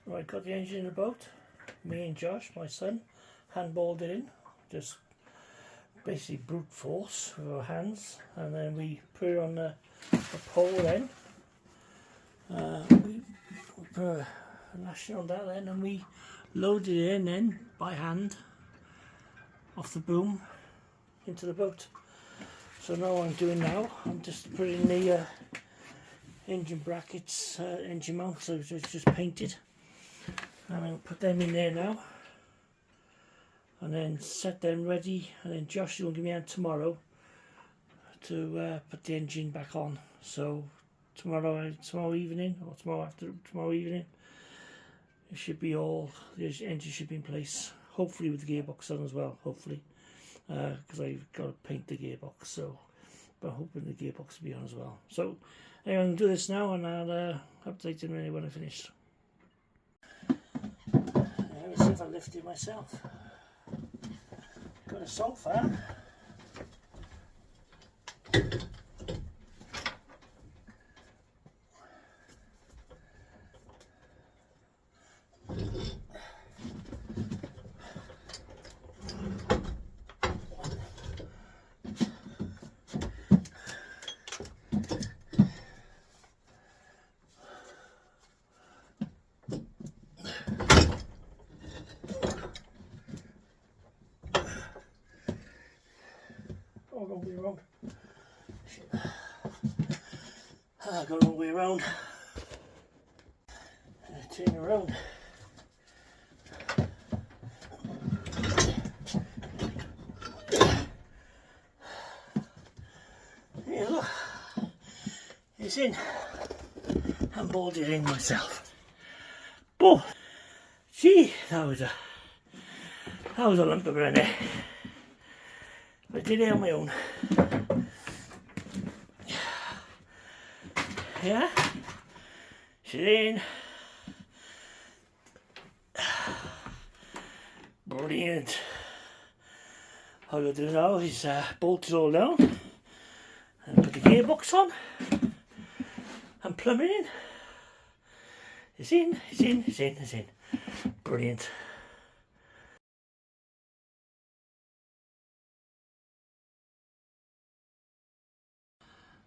Right, got the engine in the boat. Me and Josh, my son, handballed it in. Just basically brute force with our hands, and then we put it on a pole then. We put a lashing on that then, and we loaded it in then by hand off the boom into the boat. So now what I'm doing now, I'm just putting the engine brackets, engine mount, so it's just painted. And I'll put them in there now, and then set them ready, and then Josh will give me out tomorrow to put the engine back on. So tomorrow evening, or tomorrow evening, it should be all, the engine should be in place, hopefully with the gearbox on as well, hopefully, because I've got to paint the gearbox, so, but I'm hoping the gearbox will be on as well. So anyway, I'm going to do this now, and I'll update you when I finish. Let me see if I lift it myself. Got a sofa. Oh, go the wrong way around. Shit. I got the wrong way around. Turn around. Yeah, look. It's in. I balled it in myself. But, gee, that was a lump of granite. I did it on my own. Yeah, she's in. Brilliant. All I've got to do now is bolt it all down and put the gearbox on and plumb it in. It's in, it's in, it's in, it's in. Brilliant.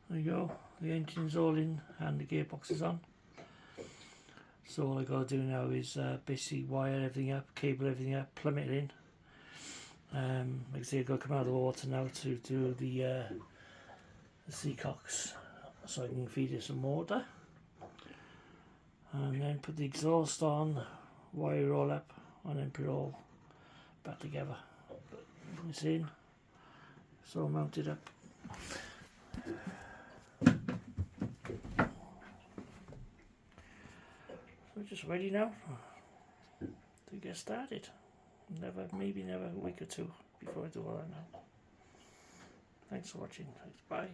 There you go, the engine's all in and the gearbox is on. So all I got to do now is basically wire everything up, cable everything up, plumb it in. Like I say, I've got to come out of the water now to do the seacocks, so I can feed it some water. And then put the exhaust on, wire it all up, and then put it all back together. It's in, it's all mounted up. We're just ready now to get started. Maybe never a week or two before I do all that now. Thanks for watching. Thanks, bye.